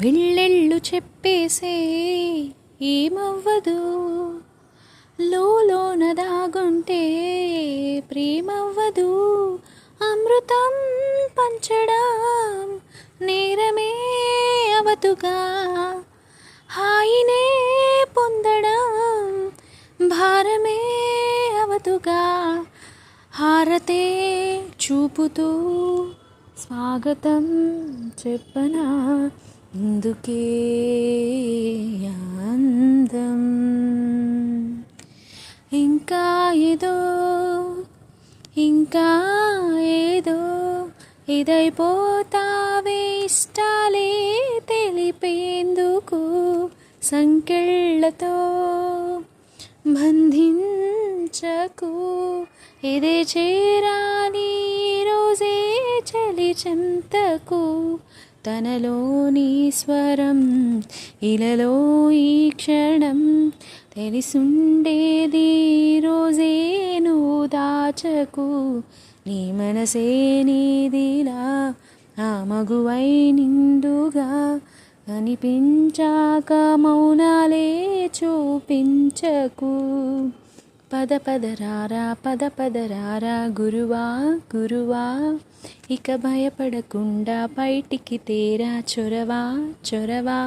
వెళ్ళెళ్ళు చెప్పేసే ఏమవ్వదు, లోన దాగుంటే ప్రేమవ్వదు. అమృతం పంచడం నేరమే అవతుగా, హాయినే పొందడం భారమే అవతుగా. హారతే చూపుతూ స్వాగతం చెప్పనా, ఇందుకే అందం. ఇంకా ఏదో ఇంకా ఏదో ఇదైపోతావే, ఇష్టాలే తెలిపేందుకు సంకెళ్ళతో బంధించకు. ఇదే చేరాలి రోజే చలి చెంతకు, తనలోని స్వరం ఇలలో ఈ క్షణం తెలిసుండేది రోజే నువ్వు దాచకు. నీ మనసే నీదిలా ఆ మగువై నిండుగా అనిపించాక మౌనాలే చూపించకు. పద పదరారా గురువా గురువా, ఇక భయపడకుండా బయటికి తేరా చొరవా చొరవా.